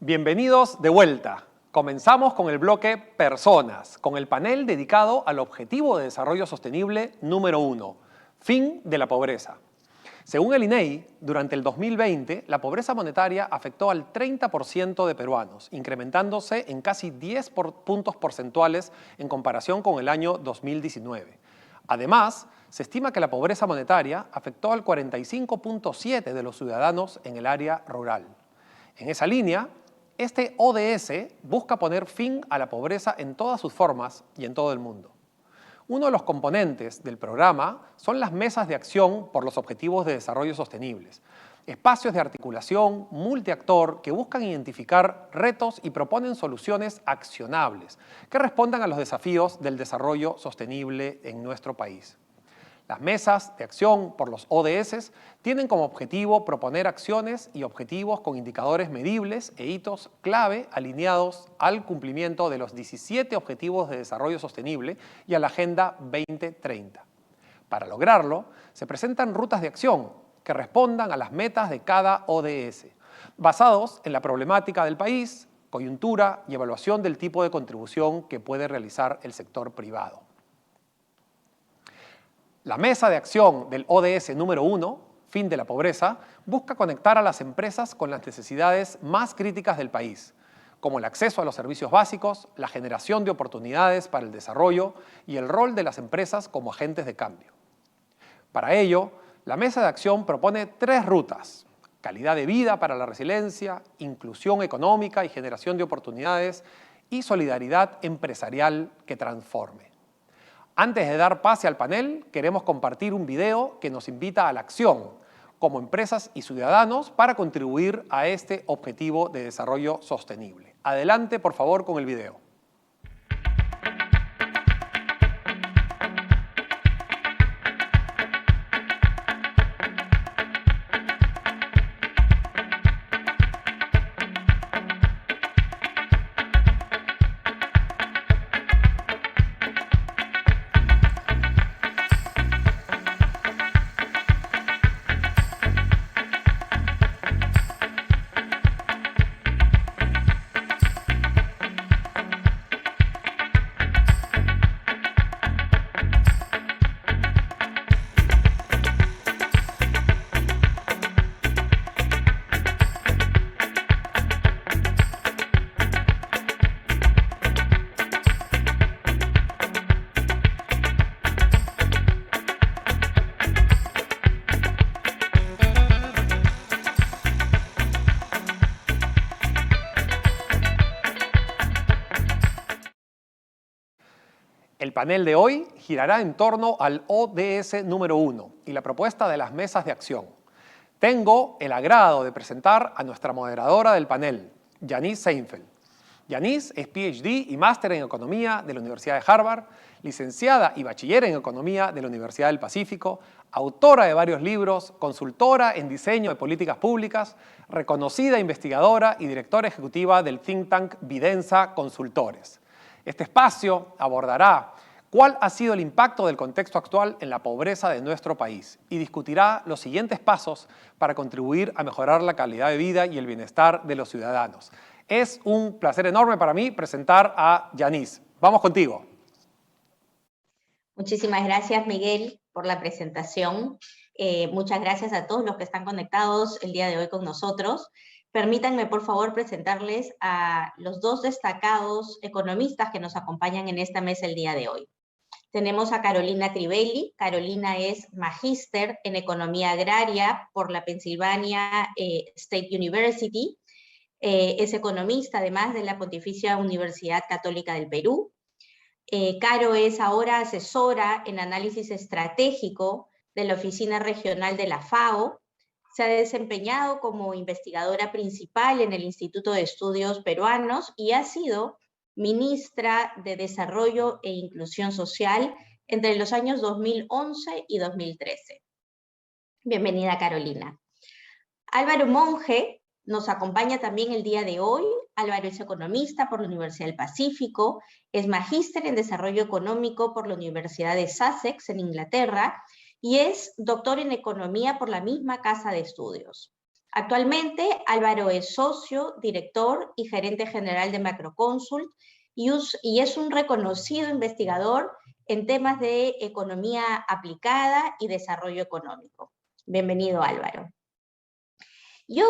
Bienvenidos de vuelta. Comenzamos con el bloque Personas, con el panel dedicado al Objetivo de Desarrollo Sostenible número 1, fin de la pobreza. Según el INEI, durante el 2020, la pobreza monetaria afectó al 30% de peruanos, incrementándose en casi 10 puntos porcentuales en comparación con el año 2019. Además, se estima que la pobreza monetaria afectó al 45.7% de los ciudadanos en el área rural. En esa línea, este ODS busca poner fin a la pobreza en todas sus formas y en todo el mundo. Uno de los componentes del programa son las mesas de acción por los Objetivos de Desarrollo Sostenibles, espacios de articulación multiactor que buscan identificar retos y proponen soluciones accionables que respondan a los desafíos del desarrollo sostenible en nuestro país. Las mesas de acción por los ODS tienen como objetivo proponer acciones y objetivos con indicadores medibles e hitos clave alineados al cumplimiento de los 17 Objetivos de Desarrollo Sostenible y a la Agenda 2030. Para lograrlo, se presentan rutas de acción que respondan a las metas de cada ODS, basados en la problemática del país, coyuntura y evaluación del tipo de contribución que puede realizar el sector privado. La mesa de acción del ODS número 1, fin de la pobreza, busca conectar a las empresas con las necesidades más críticas del país, como el acceso a los servicios básicos, la generación de oportunidades para el desarrollo y el rol de las empresas como agentes de cambio. Para ello, la mesa de acción propone 3 rutas: calidad de vida para la resiliencia, inclusión económica y generación de oportunidades, y solidaridad empresarial que transforme. Antes de dar pase al panel, queremos compartir un video que nos invita a la acción, como empresas y ciudadanos, para contribuir a este objetivo de desarrollo sostenible. Adelante, por favor, con el video. El panel de hoy girará en torno al ODS número 1 y la propuesta de las mesas de acción. Tengo el agrado de presentar a nuestra moderadora del panel, Yanis Seinfeld. Yanis es PhD y máster en Economía de la Universidad de Harvard, licenciada y bachiller en Economía de la Universidad del Pacífico, autora de varios libros, consultora en diseño de políticas públicas, reconocida investigadora y directora ejecutiva del think tank Videnza Consultores. Este espacio abordará cuál ha sido el impacto del contexto actual en la pobreza de nuestro país y discutirá los siguientes pasos para contribuir a mejorar la calidad de vida y el bienestar de los ciudadanos. Es un placer enorme para mí presentar a Yanis. Vamos contigo. Muchísimas gracias, Miguel, por la presentación. Muchas gracias a todos los que están conectados el día de hoy con nosotros. Permítanme, por favor, presentarles a los 2 destacados economistas que nos acompañan en esta mesa el día de hoy. Tenemos a Carolina Crivelli. Carolina es magíster en Economía Agraria por la Pennsylvania State University. Es economista, además, de la Pontificia Universidad Católica del Perú. Caro es ahora asesora en análisis estratégico de la Oficina Regional de la FAO. Se ha desempeñado como investigadora principal en el Instituto de Estudios Peruanos y ha sido ministra de Desarrollo e Inclusión Social entre los años 2011 y 2013. Bienvenida, Carolina. Álvaro Monge nos acompaña también el día de hoy. Álvaro es economista por la Universidad del Pacífico, es magíster en Desarrollo Económico por la Universidad de Sussex en Inglaterra y es doctor en Economía por la misma casa de estudios. Actualmente, Álvaro es socio, director y gerente general de Macroconsult y es un reconocido investigador en temas de economía aplicada y desarrollo económico. Bienvenido, Álvaro. Yo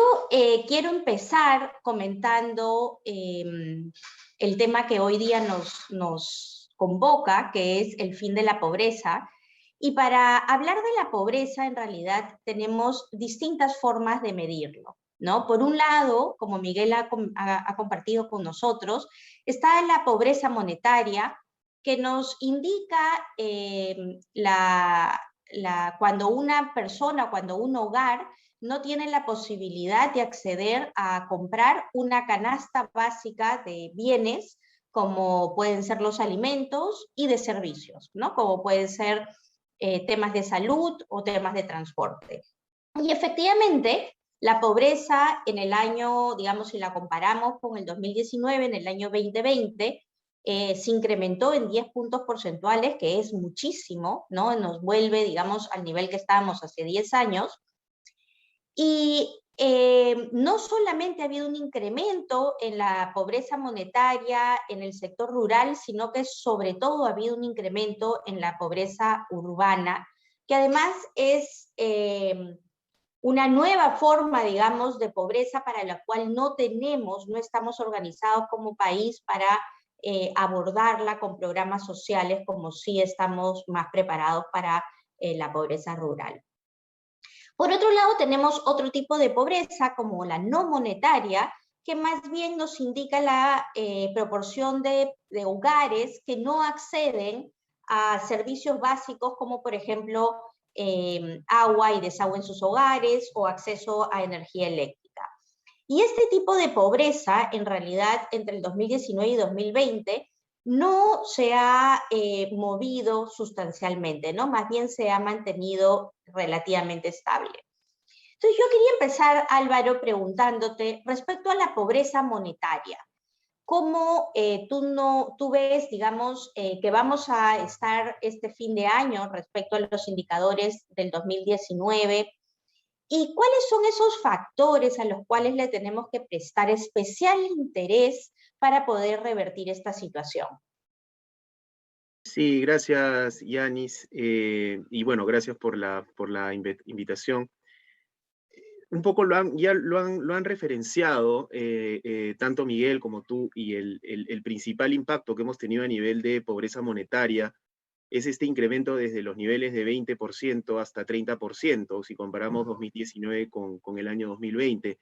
quiero empezar comentando el tema que hoy día nos convoca, que es el fin de la pobreza. Y para hablar de la pobreza, en realidad, tenemos distintas formas de medirlo, ¿no? Por un lado, como Miguel ha compartido con nosotros, está la pobreza monetaria, que nos indica cuando una persona, cuando un hogar no tienen la posibilidad de acceder a comprar una canasta básica de bienes, como pueden ser los alimentos, y de servicios, ¿no? Como pueden ser temas de salud o temas de transporte. Y efectivamente, la pobreza en el año, digamos, si la comparamos con el 2019, en el año 2020, se incrementó en 10 puntos porcentuales, que es muchísimo, ¿no? Nos vuelve, digamos, al nivel que estábamos hace 10 años. Y no solamente ha habido un incremento en la pobreza monetaria en el sector rural, sino que sobre todo ha habido un incremento en la pobreza urbana, que además es una nueva forma, digamos, de pobreza para la cual no estamos organizados como país para abordarla con programas sociales como sí estamos más preparados para la pobreza rural. Por otro lado, tenemos otro tipo de pobreza, como la no monetaria, que más bien nos indica la proporción de hogares que no acceden a servicios básicos como, por ejemplo, agua y desagüe en sus hogares o acceso a energía eléctrica. Y este tipo de pobreza, en realidad, entre el 2019 y 2020, no se ha movido sustancialmente, ¿no? Más bien se ha mantenido relativamente estable. Entonces yo quería empezar, Álvaro, preguntándote respecto a la pobreza monetaria. ¿Cómo tú ves, digamos, que vamos a estar este fin de año respecto a los indicadores del 2019? ¿Y cuáles son esos factores a los cuales le tenemos que prestar especial interés para poder revertir esta situación? Sí, gracias, Yanis. Y bueno, gracias por la invitación. Un poco lo han referenciado tanto Miguel como tú, y el principal impacto que hemos tenido a nivel de pobreza monetaria es este incremento desde los niveles de 20% hasta 30%, si comparamos 2019 con el año 2020.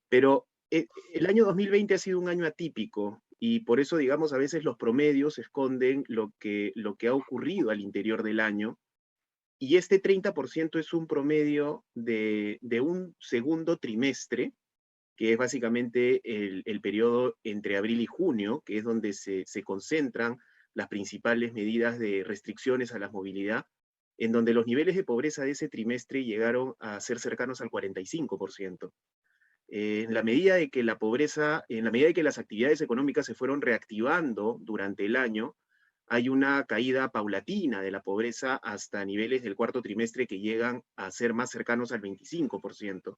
Pero el año 2020 ha sido un año atípico, y por eso, digamos, a veces los promedios esconden lo que ha ocurrido al interior del año, y este 30% es un promedio de un segundo trimestre, que es básicamente el periodo entre abril y junio, que es donde se concentran las principales medidas de restricciones a la movilidad, en donde los niveles de pobreza de ese trimestre llegaron a ser cercanos al 45%. En la medida de que la pobreza, en la medida de que las actividades económicas se fueron reactivando durante el año, hay una caída paulatina de la pobreza hasta niveles del cuarto trimestre que llegan a ser más cercanos al 25%.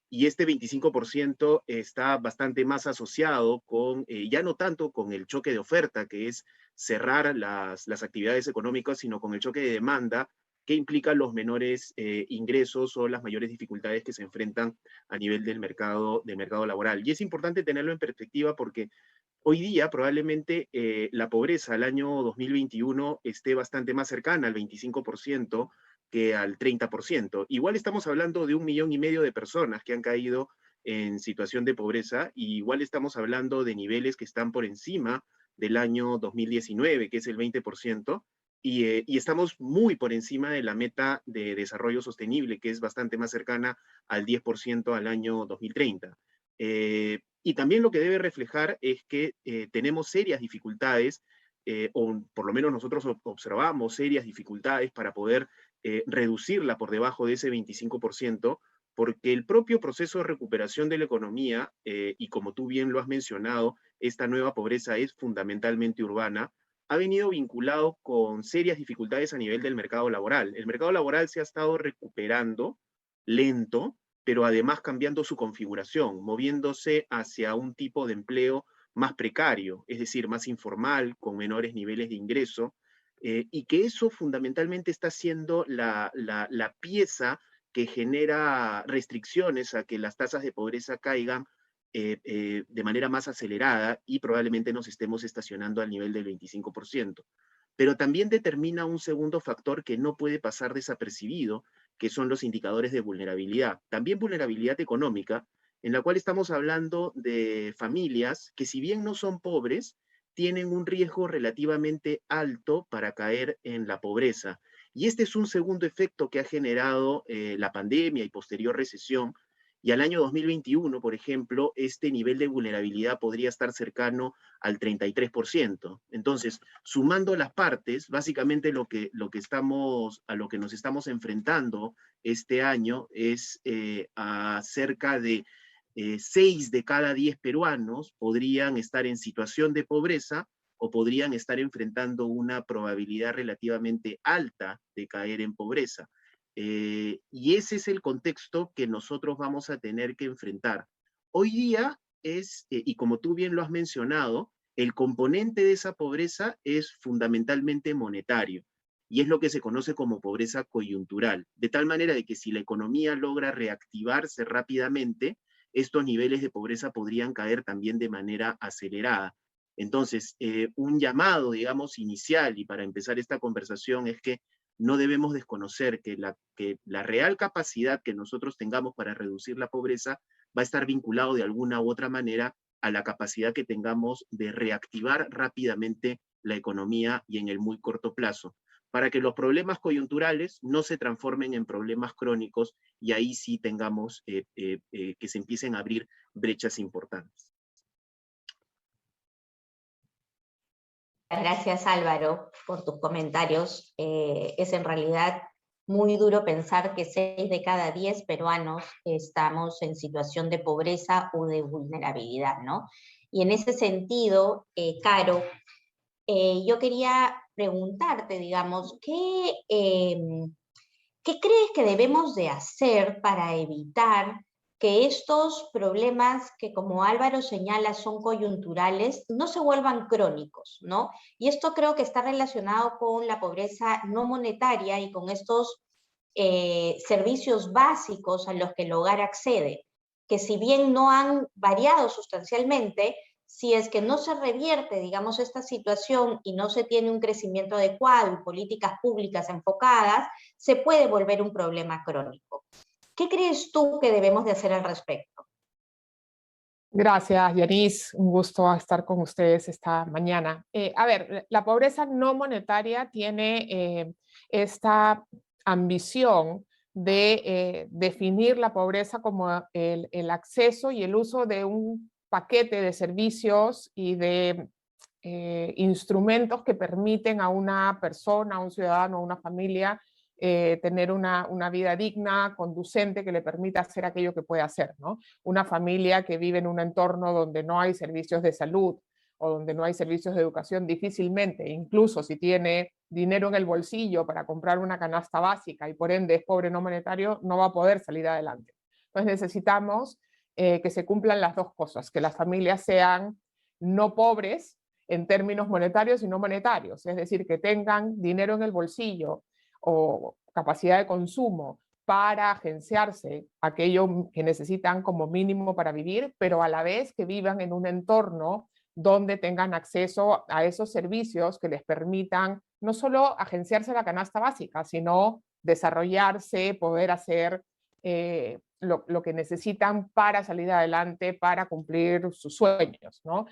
Y este 25% está bastante más asociado con, ya no tanto con el choque de oferta, que es cerrar las actividades económicas, sino con el choque de demanda, que implica los menores ingresos o las mayores dificultades que se enfrentan a nivel del mercado laboral. Y es importante tenerlo en perspectiva porque hoy día probablemente la pobreza al año 2021 esté bastante más cercana al 25% que al 30%. Igual estamos hablando de 1,5 millones de personas que han caído en situación de pobreza, y igual estamos hablando de niveles que están por encima del año 2019, que es el 20%, y estamos muy por encima de la meta de desarrollo sostenible, que es bastante más cercana al 10% al año 2030. Y también lo que debe reflejar es que tenemos serias dificultades, o por lo menos nosotros observamos serias dificultades para poder reducirla por debajo de ese 25%, porque el propio proceso de recuperación de la economía, y como tú bien lo has mencionado, esta nueva pobreza es fundamentalmente urbana, ha venido vinculado con serias dificultades a nivel del mercado laboral. El mercado laboral se ha estado recuperando lento, pero además cambiando su configuración, moviéndose hacia un tipo de empleo más precario, es decir, más informal, con menores niveles de ingreso, y que eso fundamentalmente está siendo la pieza que genera restricciones a que las tasas de pobreza caigan de manera más acelerada y probablemente nos estemos estacionando al nivel del 25%. Pero también determina un segundo factor que no puede pasar desapercibido, que son los indicadores de vulnerabilidad. También vulnerabilidad económica, en la cual estamos hablando de familias que, si bien no son pobres, tienen un riesgo relativamente alto para caer en la pobreza. Y este es un segundo efecto que ha generado la pandemia y posterior recesión. Y al año 2021, por ejemplo, este nivel de vulnerabilidad podría estar cercano al 33%. Entonces, sumando las partes, básicamente a lo que nos estamos enfrentando este año es a cerca de 6 de cada 10 peruanos podrían estar en situación de pobreza o podrían estar enfrentando una probabilidad relativamente alta de caer en pobreza. Y ese es el contexto que nosotros vamos a tener que enfrentar. Hoy día y como tú bien lo has mencionado, el componente de esa pobreza es fundamentalmente monetario, y es lo que se conoce como pobreza coyuntural, de tal manera de que si la economía logra reactivarse rápidamente, estos niveles de pobreza podrían caer también de manera acelerada. Entonces, un llamado, digamos, inicial y para empezar esta conversación es que no debemos desconocer que la real capacidad que nosotros tengamos para reducir la pobreza va a estar vinculado de alguna u otra manera a la capacidad que tengamos de reactivar rápidamente la economía y en el muy corto plazo, para que los problemas coyunturales no se transformen en problemas crónicos y ahí sí tengamos que se empiecen a abrir brechas importantes. Gracias, Álvaro, por tus comentarios. Es en realidad muy duro pensar que 6 de cada 10 peruanos estamos en situación de pobreza o de vulnerabilidad, ¿no? Y en ese sentido, Caro, yo quería preguntarte, digamos, ¿qué crees que debemos de hacer para evitar que estos problemas que, como Álvaro señala, son coyunturales, no se vuelvan crónicos, ¿no? Y esto creo que está relacionado con la pobreza no monetaria y con estos servicios básicos a los que el hogar accede, que si bien no han variado sustancialmente, si es que no se revierte, digamos, esta situación y no se tiene un crecimiento adecuado y políticas públicas enfocadas, se puede volver un problema crónico. ¿Qué crees tú que debemos de hacer al respecto? Gracias, Yanis. Un gusto estar con ustedes esta mañana. A ver, la pobreza no monetaria tiene esta ambición de definir la pobreza como el acceso y el uso de un paquete de servicios y de instrumentos que permiten a una persona, a un ciudadano, a una familia tener una vida digna, conducente, que le permita hacer aquello que puede hacer, ¿no? Una familia que vive en un entorno donde no hay servicios de salud o donde no hay servicios de educación, difícilmente, incluso si tiene dinero en el bolsillo para comprar una canasta básica y por ende es pobre no monetario, no va a poder salir adelante. Entonces necesitamos que se cumplan las dos cosas, que las familias sean no pobres en términos monetarios y no monetarios, es decir, que tengan dinero en el bolsillo o capacidad de consumo para agenciarse aquello que necesitan como mínimo para vivir, pero a la vez que vivan en un entorno donde tengan acceso a esos servicios que les permitan no solo agenciarse la canasta básica, sino desarrollarse, poder hacer lo que necesitan para salir adelante, para cumplir sus sueños, ¿no?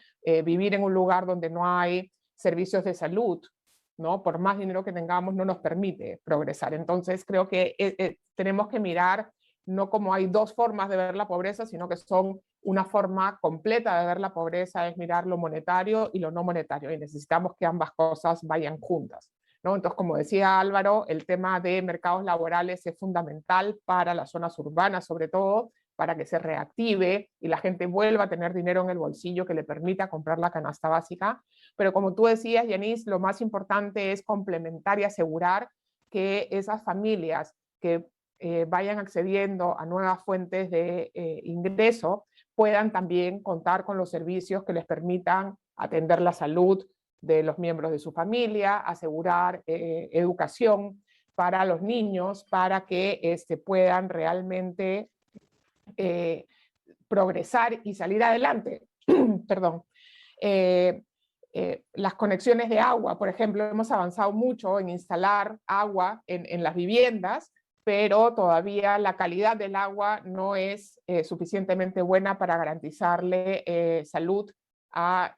Vivir en un lugar donde no hay servicios de salud, ¿no? Por más dinero que tengamos, no nos permite progresar. Entonces, creo que tenemos que mirar no como hay dos formas de ver la pobreza, sino que son una forma completa de ver la pobreza, es mirar lo monetario y lo no monetario, y necesitamos que ambas cosas vayan juntas, ¿no? Entonces, como decía Álvaro, el tema de mercados laborales es fundamental para las zonas urbanas, sobre todo, para que se reactive y la gente vuelva a tener dinero en el bolsillo que le permita comprar la canasta básica. Pero como tú decías, Yanis, lo más importante es complementar y asegurar que esas familias que vayan accediendo a nuevas fuentes de ingreso, puedan también contar con los servicios que les permitan atender la salud de los miembros de su familia, asegurar educación para los niños, para que puedan realmente progresar y salir adelante. Perdón. Las conexiones de agua, por ejemplo, hemos avanzado mucho en instalar agua en las viviendas, pero todavía la calidad del agua no es suficientemente buena para garantizarle salud a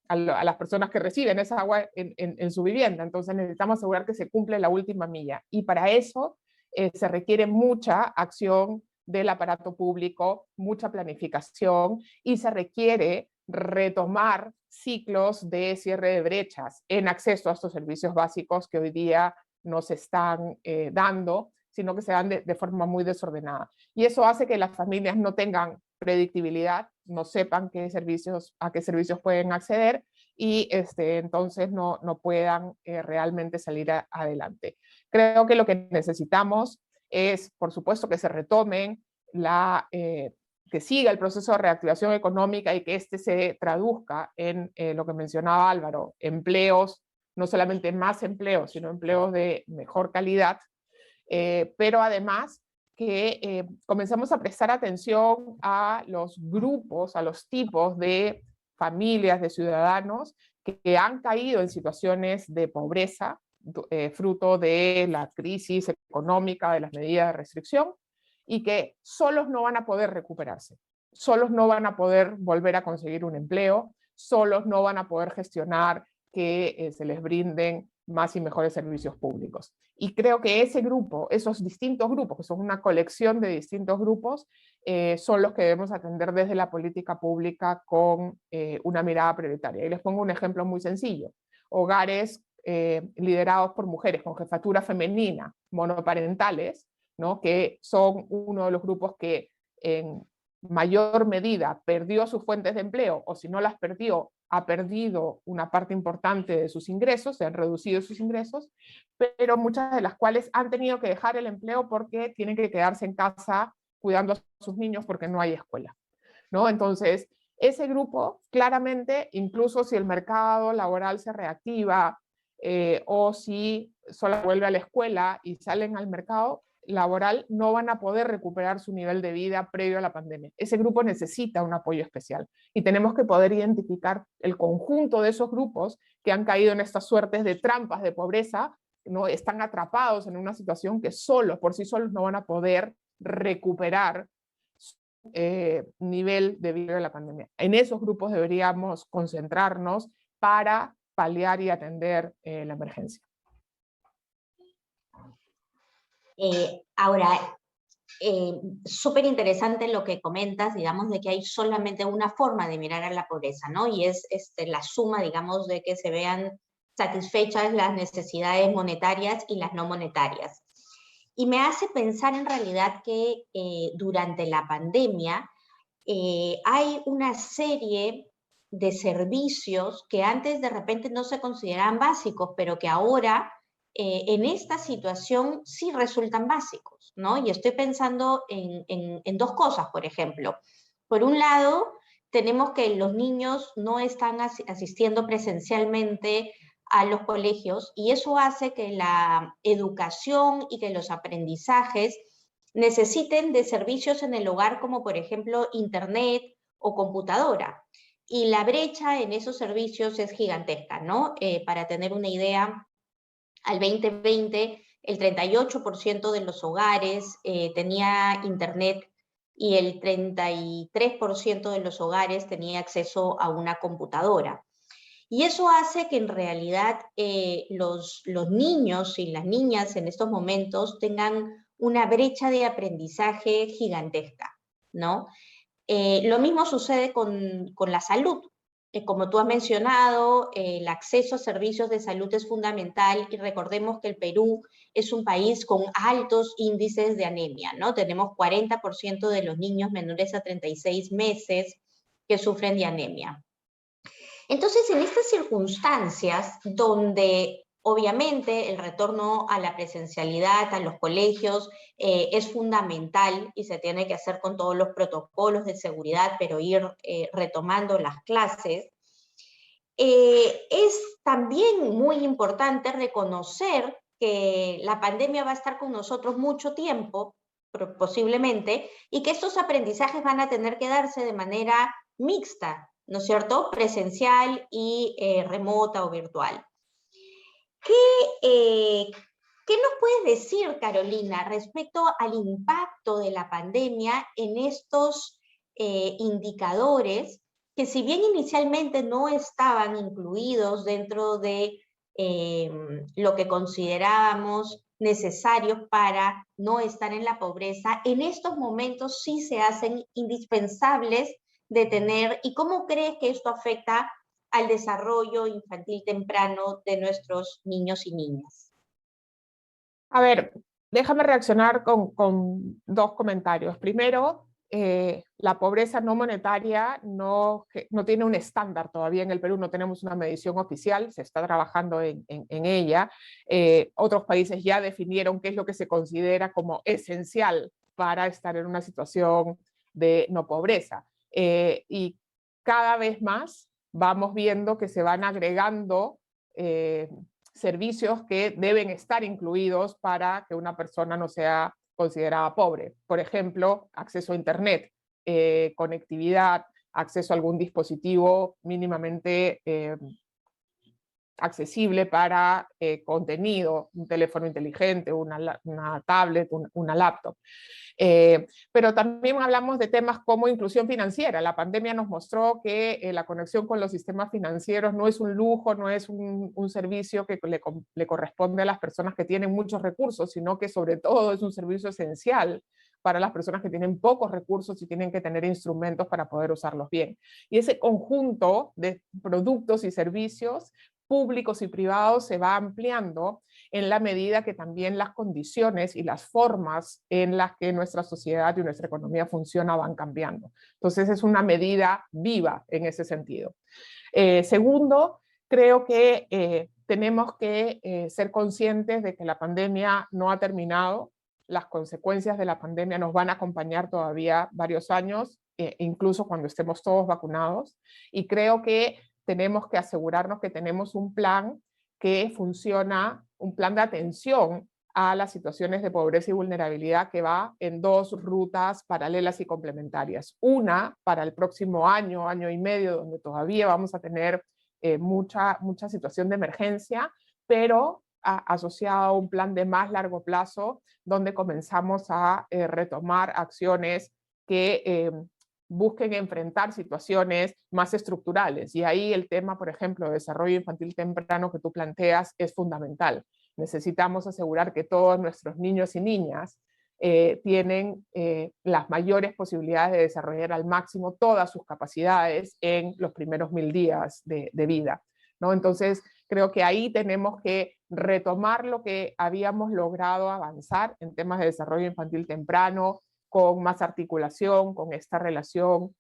las personas que reciben esa agua en su vivienda. Entonces necesitamos asegurar que se cumple la última milla. Y para eso se requiere mucha acción del aparato público, mucha planificación, y se requiere retomar ciclos de cierre de brechas en acceso a estos servicios básicos que hoy día no se están dando, sino que se dan de forma muy desordenada. Y eso hace que las familias no tengan predictibilidad, no sepan a qué servicios pueden acceder y entonces no puedan realmente salir adelante. Creo que lo que necesitamos es, por supuesto, que se retomen que siga el proceso de reactivación económica y que se traduzca en lo que mencionaba Álvaro, empleos, no solamente más empleos, sino empleos de mejor calidad, pero además que comencemos a prestar atención a los grupos, a los tipos de familias, de ciudadanos que han caído en situaciones de pobreza, fruto de la crisis económica, de las medidas de restricción, y que solos no van a poder recuperarse, solos no van a poder volver a conseguir un empleo, solos no van a poder gestionar que se les brinden más y mejores servicios públicos. Y creo que ese grupo, esos distintos grupos, que son una colección de distintos grupos, son los que debemos atender desde la política pública con una mirada prioritaria. Y les pongo un ejemplo muy sencillo. Hogares liderados por mujeres con jefatura femenina, monoparentales, ¿no? Que son uno de los grupos que en mayor medida perdió sus fuentes de empleo, o si no las perdió, ha perdido una parte importante de sus ingresos, se han reducido sus ingresos, pero muchas de las cuales han tenido que dejar el empleo porque tienen que quedarse en casa cuidando a sus niños porque no hay escuela, ¿no? Entonces, ese grupo, claramente, incluso si el mercado laboral se reactiva o si solo vuelve a la escuela y salen al mercado laboral, no van a poder recuperar su nivel de vida previo a la pandemia. Ese grupo necesita un apoyo especial y tenemos que poder identificar el conjunto de esos grupos que han caído en estas suertes de trampas de pobreza, ¿no? Están atrapados en una situación que solos, por sí solos, no van a poder recuperar su nivel de vida de la pandemia. En esos grupos deberíamos concentrarnos para paliar y atender la emergencia. Ahora, súper interesante lo que comentas, digamos, de que hay solamente una forma de mirar a la pobreza, ¿no? Y es la suma, digamos, de que se vean satisfechas las necesidades monetarias y las no monetarias. Y me hace pensar en realidad que durante la pandemia hay una serie de servicios que antes de repente no se consideraban básicos, pero que ahora en esta situación sí resultan básicos, ¿no? Y estoy pensando en dos cosas, por ejemplo. Por un lado, tenemos que los niños no están asistiendo presencialmente a los colegios y eso hace que la educación y que los aprendizajes necesiten de servicios en el hogar como por ejemplo internet o computadora. Y la brecha en esos servicios es gigantesca, ¿no? Para tener una idea, al 2020 el 38% de los hogares tenía internet y el 33% de los hogares tenía acceso a una computadora. Y eso hace que en realidad los niños y las niñas en estos momentos tengan una brecha de aprendizaje gigantesca, ¿no? Lo mismo sucede con la salud. Como tú has mencionado, el acceso a servicios de salud es fundamental y recordemos que el Perú es un país con altos índices de anemia, ¿no? Tenemos 40% de los niños menores a 36 meses que sufren de anemia. Entonces, en estas circunstancias donde Obviamente, el retorno a la presencialidad, a los colegios, es fundamental y se tiene que hacer con todos los protocolos de seguridad, pero ir retomando las clases. Es también muy importante reconocer que la pandemia va a estar con nosotros mucho tiempo, posiblemente, y que estos aprendizajes van a tener que darse de manera mixta, ¿no es cierto? Presencial y remota o virtual. ¿Qué nos puedes decir, Carolina, respecto al impacto de la pandemia en estos indicadores que, si bien inicialmente no estaban incluidos dentro de lo que considerábamos necesario para no estar en la pobreza, en estos momentos sí se hacen indispensables de tener? ¿Y cómo crees que esto afecta al desarrollo infantil temprano de nuestros niños y niñas? A ver, déjame reaccionar con dos comentarios. Primero, la pobreza no monetaria no tiene un estándar todavía en el Perú, no tenemos una medición oficial, se está trabajando en ella. Otros países ya definieron qué es lo que se considera como esencial para estar en una situación de no pobreza. Y cada vez más vamos viendo que se van agregando servicios que deben estar incluidos para que una persona no sea considerada pobre. Por ejemplo, acceso a Internet, conectividad, acceso a algún dispositivo mínimamente accesible para contenido, un teléfono inteligente, una tablet, una laptop. Pero también hablamos de temas como inclusión financiera. La pandemia nos mostró que la conexión con los sistemas financieros no es un lujo, no es un servicio que le corresponde a las personas que tienen muchos recursos, sino que sobre todo es un servicio esencial para las personas que tienen pocos recursos y tienen que tener instrumentos para poder usarlos bien. Y ese conjunto de productos y servicios públicos y privados se va ampliando en la medida que también las condiciones y las formas en las que nuestra sociedad y nuestra economía funciona van cambiando. Entonces es una medida viva en ese sentido. Segundo, creo que tenemos que ser conscientes de que la pandemia no ha terminado. Las consecuencias de la pandemia nos van a acompañar todavía varios años, incluso cuando estemos todos vacunados. Y creo que tenemos que asegurarnos que tenemos un plan que funciona, un plan de atención a las situaciones de pobreza y vulnerabilidad que va en dos rutas paralelas y complementarias. Una para el próximo año, año y medio, donde todavía vamos a tener mucha situación de emergencia, pero asociado a un plan de más largo plazo, donde comenzamos a retomar acciones que busquen enfrentar situaciones más estructurales. Y ahí el tema, por ejemplo, de desarrollo infantil temprano que tú planteas es fundamental. Necesitamos asegurar que todos nuestros niños y niñas tienen las mayores posibilidades de desarrollar al máximo todas sus capacidades en los primeros 1000 días de vida, ¿no? Entonces, creo que ahí tenemos que retomar lo que habíamos logrado avanzar en temas de desarrollo infantil temprano, con más articulación, con esta relación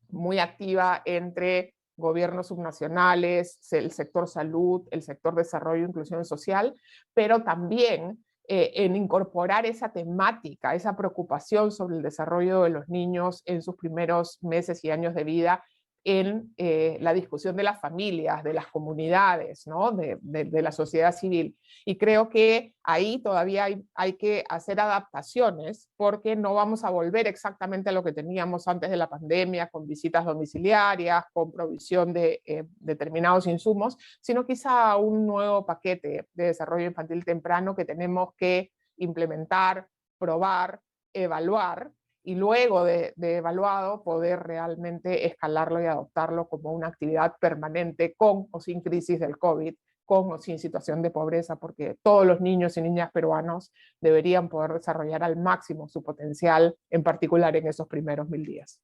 muy activa entre gobiernos subnacionales, el sector salud, el sector desarrollo e inclusión social, pero también en incorporar esa temática, esa preocupación sobre el desarrollo de los niños en sus primeros meses y años de vida en la discusión de las familias, de las comunidades, ¿no? de la sociedad civil. Y creo que ahí todavía hay que hacer adaptaciones porque no vamos a volver exactamente a lo que teníamos antes de la pandemia, con visitas domiciliarias, con provisión de determinados insumos, sino quizá a un nuevo paquete de desarrollo infantil temprano que tenemos que implementar, probar, evaluar, y luego de evaluado poder realmente escalarlo y adoptarlo como una actividad permanente con o sin crisis del COVID, con o sin situación de pobreza, porque todos los niños y niñas peruanos deberían poder desarrollar al máximo su potencial, en particular en esos primeros 1000 días.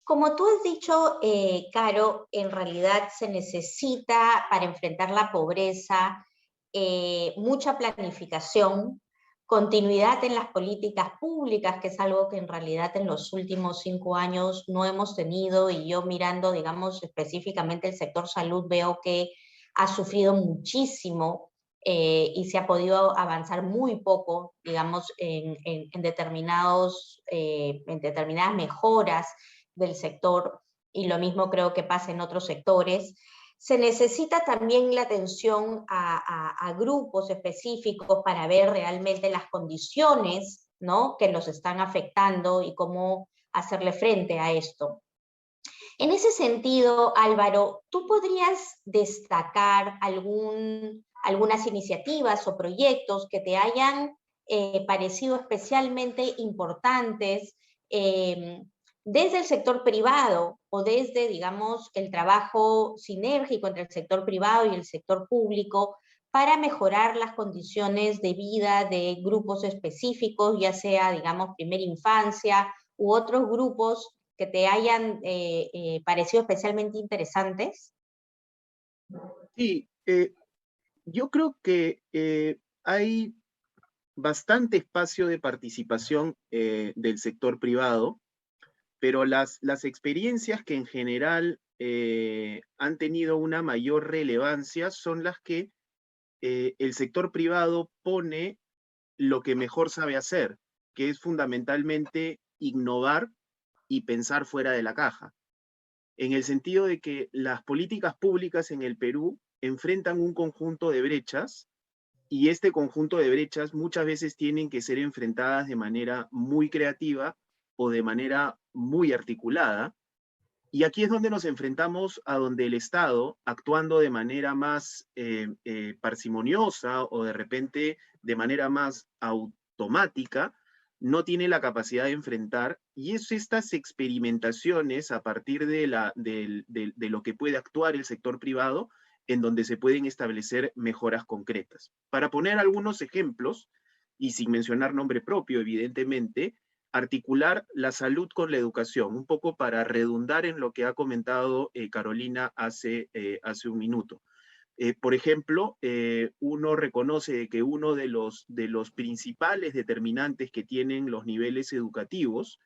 Como tú has dicho, Caro, en realidad se necesita para enfrentar la pobreza mucha planificación, continuidad en las políticas públicas, que es algo que en realidad en los últimos 5 años no hemos tenido, y yo mirando, digamos, específicamente el sector salud, veo que ha sufrido muchísimo y se ha podido avanzar muy poco, digamos, en determinadas mejoras del sector, y lo mismo creo que pasa en otros sectores. Se necesita también la atención a grupos específicos para ver realmente las condiciones, ¿no?, que los están afectando y cómo hacerle frente a esto. En ese sentido, Álvaro, ¿tú podrías destacar algunas iniciativas o proyectos que te hayan parecido especialmente importantes desde el sector privado o desde, digamos, el trabajo sinérgico entre el sector privado y el sector público para mejorar las condiciones de vida de grupos específicos, ya sea, digamos, primera infancia u otros grupos que te hayan parecido especialmente interesantes? Sí, yo creo que hay bastante espacio de participación del sector privado, pero las experiencias que en general han tenido una mayor relevancia son las que el sector privado pone lo que mejor sabe hacer, que es fundamentalmente innovar y pensar fuera de la caja, en el sentido de que las políticas públicas en el Perú enfrentan un conjunto de brechas, y este conjunto de brechas muchas veces tienen que ser enfrentadas de manera muy creativa o de manera muy articulada. Y aquí es donde nos enfrentamos a donde el Estado, actuando de manera más parsimoniosa o de repente de manera más automática, no tiene la capacidad de enfrentar, y es estas experimentaciones a partir de lo que puede actuar el sector privado en donde se pueden establecer mejoras concretas. Para poner algunos ejemplos, y sin mencionar nombre propio, evidentemente, articular la salud con la educación, un poco para redundar en lo que ha comentado Carolina hace un minuto. Por ejemplo, uno reconoce que uno de los principales determinantes que tienen los niveles educativos,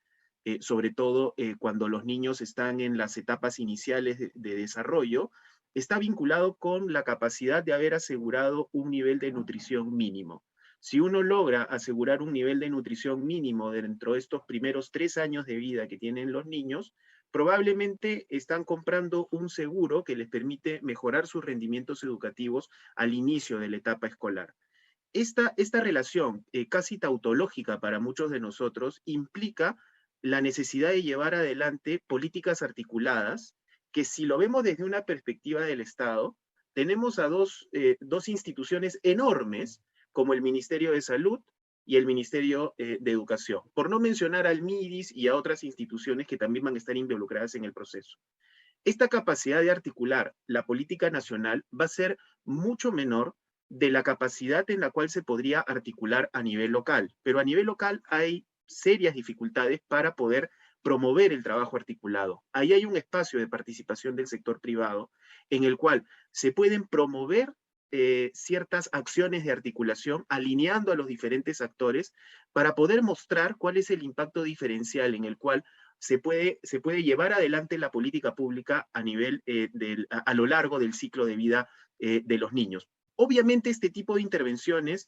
sobre todo cuando los niños están en las etapas iniciales de desarrollo, está vinculado con la capacidad de haber asegurado un nivel de nutrición mínimo. Si uno logra asegurar un nivel de nutrición mínimo dentro de estos primeros 3 años de vida que tienen los niños, probablemente están comprando un seguro que les permite mejorar sus rendimientos educativos al inicio de la etapa escolar. Esta relación casi tautológica para muchos de nosotros implica la necesidad de llevar adelante políticas articuladas que, si lo vemos desde una perspectiva del Estado, tenemos a dos instituciones enormes como el Ministerio de Salud y el Ministerio de Educación, por no mencionar al MIDIS y a otras instituciones que también van a estar involucradas en el proceso. Esta capacidad de articular la política nacional va a ser mucho menor de la capacidad en la cual se podría articular a nivel local, pero a nivel local hay serias dificultades para poder promover el trabajo articulado. Ahí hay un espacio de participación del sector privado en el cual se pueden promover ciertas acciones de articulación alineando a los diferentes actores para poder mostrar cuál es el impacto diferencial en el cual se puede llevar adelante la política pública a nivel a lo largo del ciclo de vida de los niños. Obviamente este tipo de intervenciones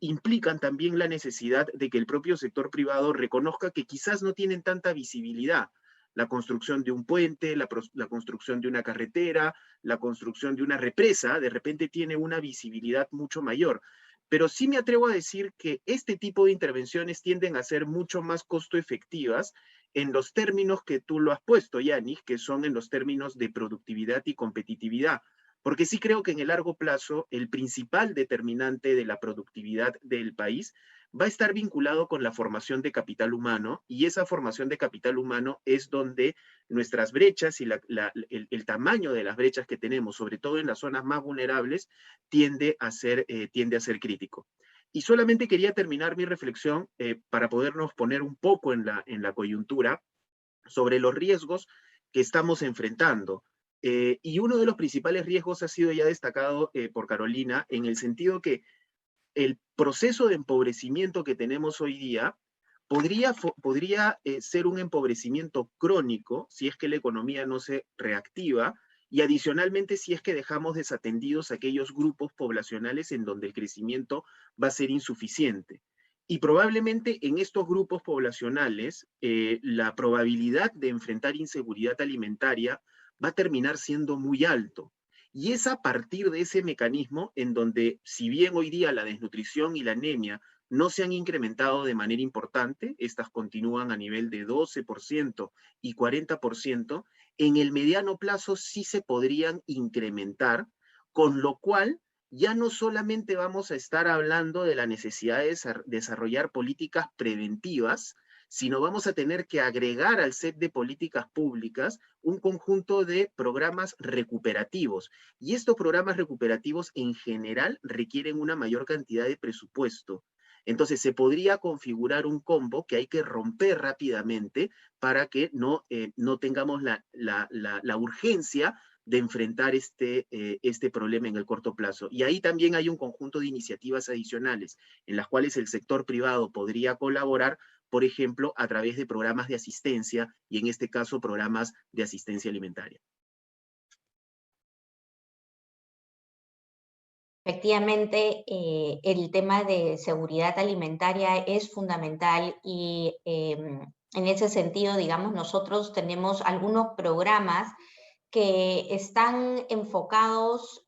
implican también la necesidad de que el propio sector privado reconozca que quizás no tienen tanta visibilidad. La construcción de un puente, la construcción de una carretera, la construcción de una represa, de repente tiene una visibilidad mucho mayor. Pero sí me atrevo a decir que este tipo de intervenciones tienden a ser mucho más costo efectivas en los términos que tú lo has puesto, Yanis, que son en los términos de productividad y competitividad. Porque sí creo que en el largo plazo el principal determinante de la productividad del país va a estar vinculado con la formación de capital humano, y esa formación de capital humano es donde nuestras brechas y el tamaño de las brechas que tenemos, sobre todo en las zonas más vulnerables, tiende a ser crítico. Y solamente quería terminar mi reflexión para podernos poner un poco en la coyuntura sobre los riesgos que estamos enfrentando. Y uno de los principales riesgos ha sido ya destacado por Carolina, en el sentido que el proceso de empobrecimiento que tenemos hoy día podría ser un empobrecimiento crónico si es que la economía no se reactiva, y adicionalmente si es que dejamos desatendidos aquellos grupos poblacionales en donde el crecimiento va a ser insuficiente. Y probablemente en estos grupos poblacionales la probabilidad de enfrentar inseguridad alimentaria va a terminar siendo muy alto. Y es a partir de ese mecanismo en donde, si bien hoy día la desnutrición y la anemia no se han incrementado de manera importante, estas continúan a nivel de 12% y 40%, en el mediano plazo sí se podrían incrementar, con lo cual ya no solamente vamos a estar hablando de la necesidad de desarrollar políticas preventivas, sino vamos a tener que agregar al set de políticas públicas un conjunto de programas recuperativos. Y estos programas recuperativos en general requieren una mayor cantidad de presupuesto. Entonces se podría configurar un combo que hay que romper rápidamente para que no tengamos la urgencia de enfrentar este problema en el corto plazo. Y ahí también hay un conjunto de iniciativas adicionales en las cuales el sector privado podría colaborar, por ejemplo, a través de programas de asistencia, y en este caso programas de asistencia alimentaria. Efectivamente, el tema de seguridad alimentaria es fundamental y en ese sentido, digamos, nosotros tenemos algunos programas que están enfocados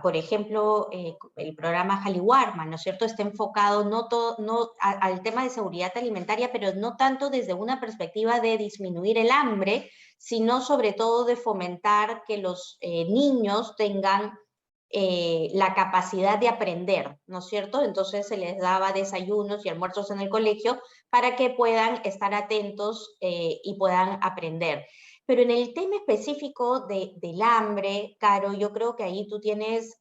por ejemplo, el programa Jaliwarma, ¿no es cierto? Está enfocado al tema de seguridad alimentaria, pero no tanto desde una perspectiva de disminuir el hambre, sino sobre todo de fomentar que los niños tengan la capacidad de aprender, ¿no es cierto? Entonces se les daba desayunos y almuerzos en el colegio para que puedan estar atentos y puedan aprender. Pero en el tema específico del hambre, Caro, yo creo que ahí tú tienes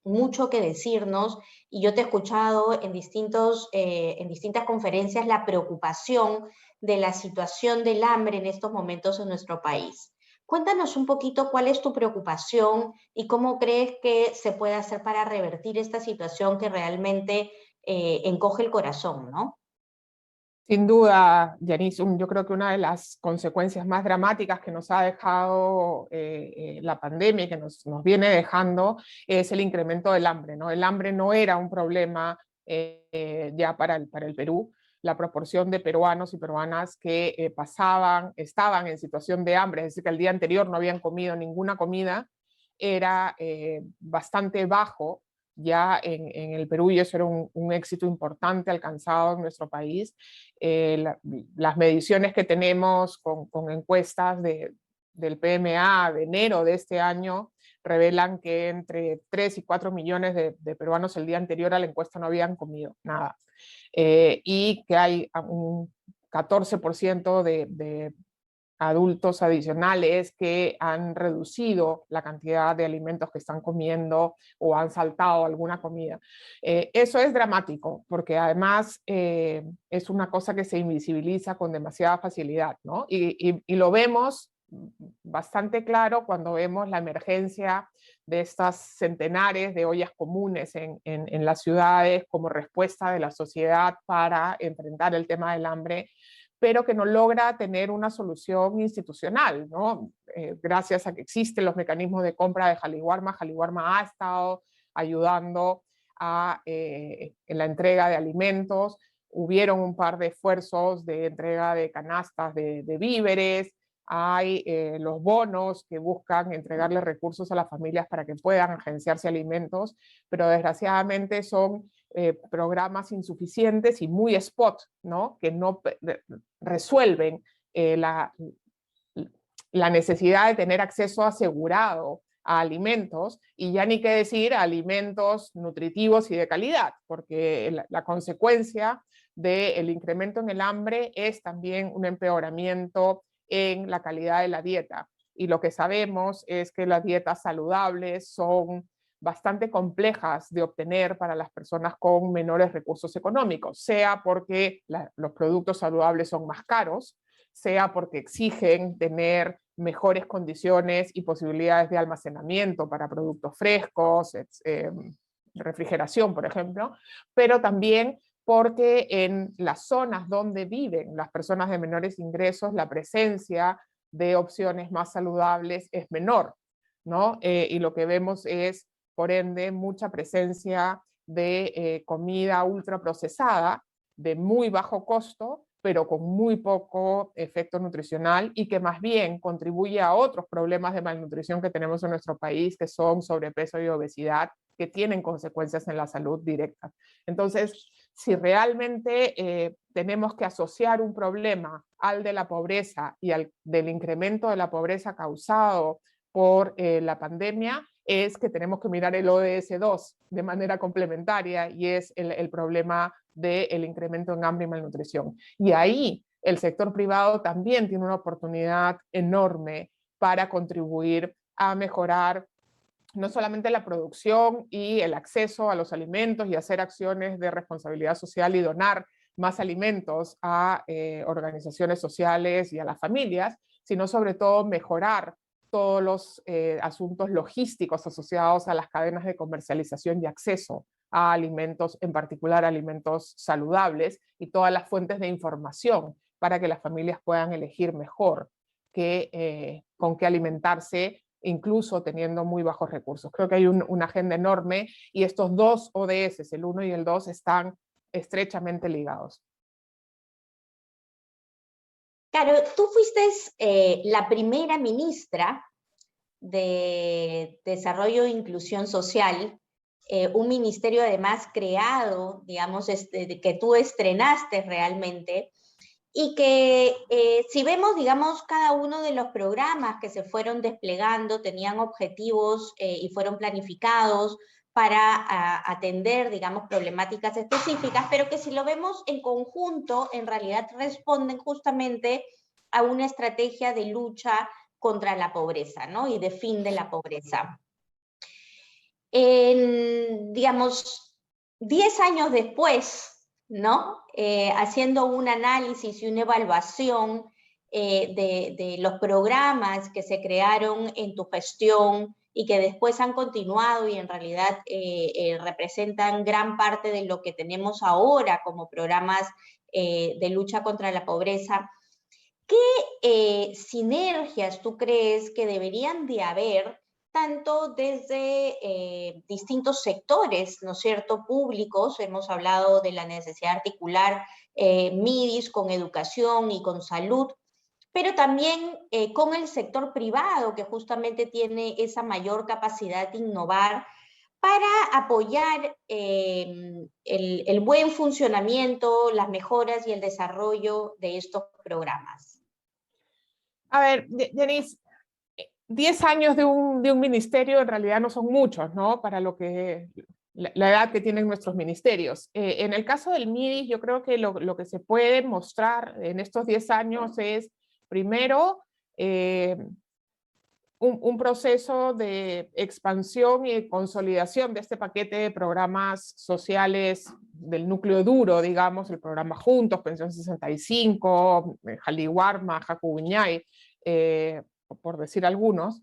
mucho que decirnos, y yo te he escuchado en distintas conferencias la preocupación de la situación del hambre en estos momentos en nuestro país. Cuéntanos un poquito cuál es tu preocupación y cómo crees que se puede hacer para revertir esta situación que realmente encoge el corazón, ¿no? Sin duda, Yanis, yo creo que una de las consecuencias más dramáticas que nos ha dejado la pandemia y que nos viene dejando es el incremento del hambre, ¿no? El hambre no era un problema ya para el Perú. La proporción de peruanos y peruanas que estaban en situación de hambre, es decir, que el día anterior no habían comido ninguna comida, era bastante bajo ya en el Perú, y eso era un éxito importante alcanzado en nuestro país. Las mediciones que tenemos con encuestas del PMA de enero de este año revelan que entre 3 y 4 millones de peruanos el día anterior a la encuesta no habían comido nada. Y que hay un 14% de adultos adicionales que han reducido la cantidad de alimentos que están comiendo o han saltado alguna comida. Eso es dramático, porque además es una cosa que se invisibiliza con demasiada facilidad, ¿no? Y lo vemos bastante claro cuando vemos la emergencia de estas centenares de ollas comunes en las ciudades como respuesta de la sociedad para enfrentar el tema del hambre, pero que no logra tener una solución institucional, ¿no? Gracias a que existen los mecanismos de compra de Jaliwarma, Jaliwarma ha estado ayudando en la entrega de alimentos. Hubieron un par de esfuerzos de entrega de canastas de víveres, hay los bonos que buscan entregarle recursos a las familias para que puedan agenciarse alimentos, pero desgraciadamente son programas insuficientes y muy spot, ¿no? Que no resuelven la necesidad de tener acceso asegurado a alimentos, y ya ni qué decir a alimentos nutritivos y de calidad, porque la consecuencia del incremento en el hambre es también un empeoramiento en la calidad de la dieta. Y lo que sabemos es que las dietas saludables son bastante complejas de obtener para las personas con menores recursos económicos, sea porque los productos saludables son más caros, sea porque exigen tener mejores condiciones y posibilidades de almacenamiento para productos frescos, refrigeración, por ejemplo, pero también porque en las zonas donde viven las personas de menores ingresos, la presencia de opciones más saludables es menor, ¿no? Y lo que vemos es, por ende, mucha presencia de comida ultraprocesada de muy bajo costo, pero con muy poco efecto nutricional y que más bien contribuye a otros problemas de malnutrición que tenemos en nuestro país, que son sobrepeso y obesidad, que tienen consecuencias en la salud directa. Entonces, si realmente tenemos que asociar un problema al de la pobreza y al del incremento de la pobreza causado por la pandemia, es que tenemos que mirar el ODS 2 de manera complementaria y es el problema del incremento en hambre y malnutrición. Y ahí el sector privado también tiene una oportunidad enorme para contribuir a mejorar no solamente la producción y el acceso a los alimentos y hacer acciones de responsabilidad social y donar más alimentos a organizaciones sociales y a las familias, sino sobre todo mejorar todos los asuntos logísticos asociados a las cadenas de comercialización y acceso a alimentos, en particular alimentos saludables, y todas las fuentes de información para que las familias puedan elegir mejor con qué alimentarse, incluso teniendo muy bajos recursos. Creo que hay una agenda enorme y estos dos ODS, el 1 y el 2, están estrechamente ligados. Caro, tú fuiste la primera ministra de Desarrollo e Inclusión Social, un ministerio además creado, digamos, que tú estrenaste realmente, y que si vemos, digamos, cada uno de los programas que se fueron desplegando tenían objetivos y fueron planificados para atender, digamos, problemáticas específicas, pero que si lo vemos en conjunto, en realidad responden justamente a una estrategia de lucha contra la pobreza, ¿no? Y de fin de la pobreza. Digamos, 10 años después, ¿no? Haciendo un análisis y una evaluación de los programas que se crearon en tu gestión y que después han continuado y en realidad representan gran parte de lo que tenemos ahora como programas de lucha contra la pobreza. ¿Qué sinergias tú crees que deberían de haber tanto desde distintos sectores, ¿no es cierto?, públicos? Hemos hablado de la necesidad de articular MIDIS con educación y con salud, pero también con el sector privado, que justamente tiene esa mayor capacidad de innovar para apoyar el buen funcionamiento, las mejoras y el desarrollo de estos programas. A ver, Denise, 10 años de un ministerio en realidad no son muchos, ¿no? Para la edad que tienen nuestros ministerios. En el caso del MIDIS, yo creo que lo que se puede mostrar en estos 10 años es, primero, un proceso de expansión y de consolidación de este paquete de programas sociales del núcleo duro, digamos, el programa Juntos, Pensión 65, Jaliwarma, Jacubuñay, por decir algunos,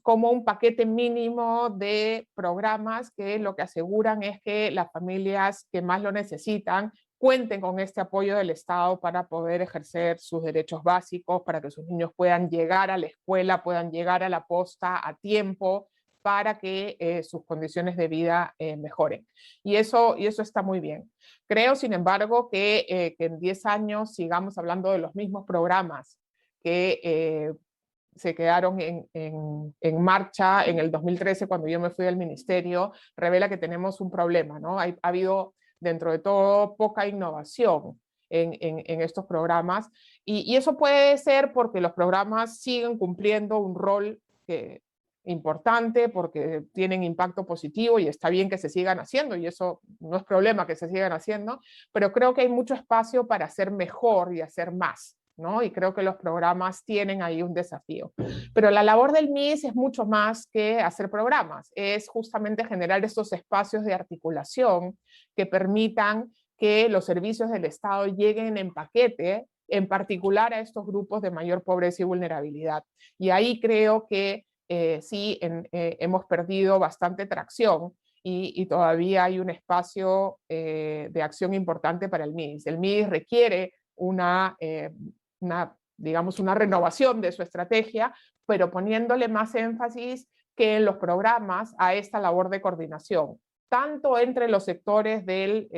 como un paquete mínimo de programas que lo que aseguran es que las familias que más lo necesitan cuenten con este apoyo del Estado para poder ejercer sus derechos básicos, para que sus niños puedan llegar a la escuela, puedan llegar a la posta a tiempo, para que sus condiciones de vida mejoren. Y eso está muy bien. Creo, sin embargo, que en 10 años sigamos hablando de los mismos programas que se quedaron en marcha en el 2013, cuando yo me fui del ministerio, revela que tenemos un problema, ¿no? Ha habido, dentro de todo, poca innovación en estos programas, y eso puede ser porque los programas siguen cumpliendo un rol importante, porque tienen impacto positivo y está bien que se sigan haciendo, y eso no es problema que se sigan haciendo, pero creo que hay mucho espacio para hacer mejor y hacer más, ¿no? Y creo que los programas tienen ahí un desafío. Pero la labor del MIS es mucho más que hacer programas, es justamente generar estos espacios de articulación que permitan que los servicios del Estado lleguen en paquete, en particular a estos grupos de mayor pobreza y vulnerabilidad. Y ahí creo que sí hemos perdido bastante tracción y todavía hay un espacio de acción importante para el MIDIS. El MIDIS requiere digamos, una renovación de su estrategia, pero poniéndole más énfasis que en los programas a esta labor de coordinación, tanto entre los sectores del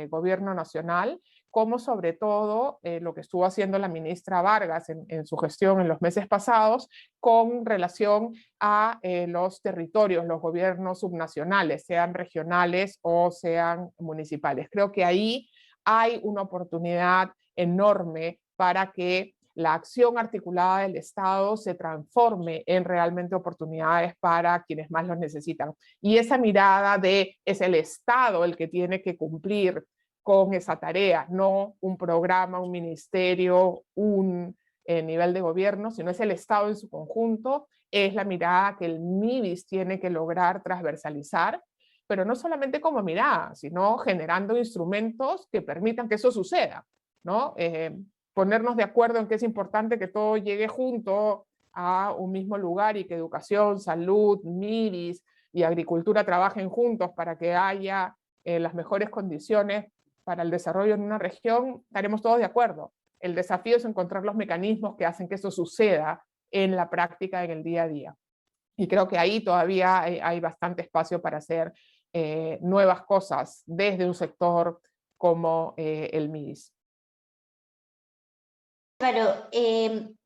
gobierno nacional, como sobre todo lo que estuvo haciendo la ministra Vargas en su gestión en los meses pasados con relación a los territorios, los gobiernos subnacionales, sean regionales o sean municipales. Creo que ahí hay una oportunidad enorme para que la acción articulada del Estado se transforme en realmente oportunidades para quienes más los necesitan. Y esa mirada de es el Estado el que tiene que cumplir con esa tarea, no un programa, un ministerio, un nivel de gobierno, sino es el Estado en su conjunto, es la mirada que el MIDIS tiene que lograr transversalizar, pero no solamente como mirada, sino generando instrumentos que permitan que eso suceda, ¿no? Ponernos de acuerdo en que es importante que todo llegue junto a un mismo lugar y que educación, salud, MIDIS y agricultura trabajen juntos para que haya las mejores condiciones para el desarrollo en una región, estaremos todos de acuerdo. El desafío es encontrar los mecanismos que hacen que eso suceda en la práctica, en el día a día. Y creo que ahí todavía hay bastante espacio para hacer nuevas cosas desde un sector como el MIDIS. Claro,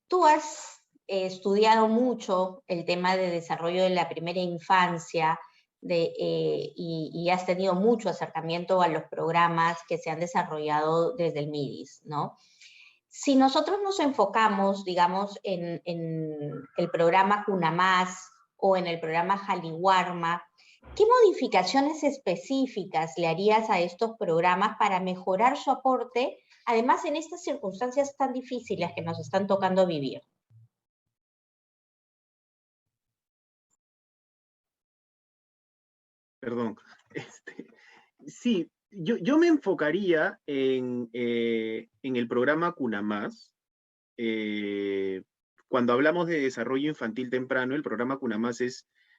tú has estudiado mucho el tema de desarrollo de la primera infancia y has tenido mucho acercamiento a los programas que se han desarrollado desde el MIDIS, ¿no? Si nosotros nos enfocamos, digamos, en el programa Cuna Más o en el programa Jaliwarma, ¿qué modificaciones específicas le harías a estos programas para mejorar su aporte, además en estas circunstancias tan difíciles que nos están tocando vivir? Perdón. Sí, yo me enfocaría en el programa Cuna Más. Cuando hablamos de desarrollo infantil temprano, el programa Cuna Más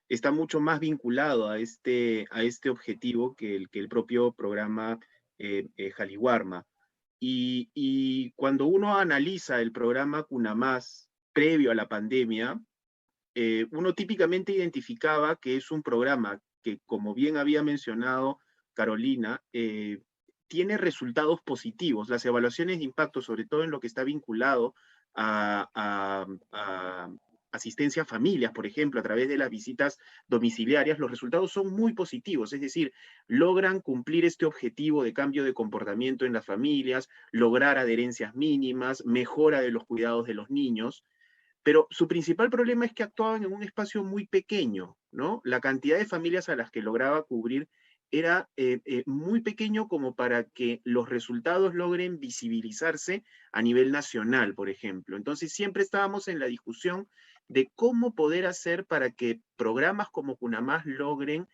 está mucho más vinculado a este objetivo que el propio programa Jaliwarma. Y cuando uno analiza el programa Cuna Más previo a la pandemia, uno típicamente identificaba que es un programa que, como bien había mencionado Carolina, tiene resultados positivos. Las evaluaciones de impacto, sobre todo en lo que está vinculado a asistencia a familias, por ejemplo, a través de las visitas domiciliarias, los resultados son muy positivos, es decir, logran cumplir este objetivo de cambio de comportamiento en las familias, lograr adherencias mínimas, mejora de los cuidados de los niños, pero su principal problema es que actuaban en un espacio muy pequeño, ¿no? La cantidad de familias a las que lograba cubrir era muy pequeño como para que los resultados logren visibilizarse a nivel nacional, por ejemplo. Entonces siempre estábamos en la discusión de cómo poder hacer para que programas como Cuna Más logren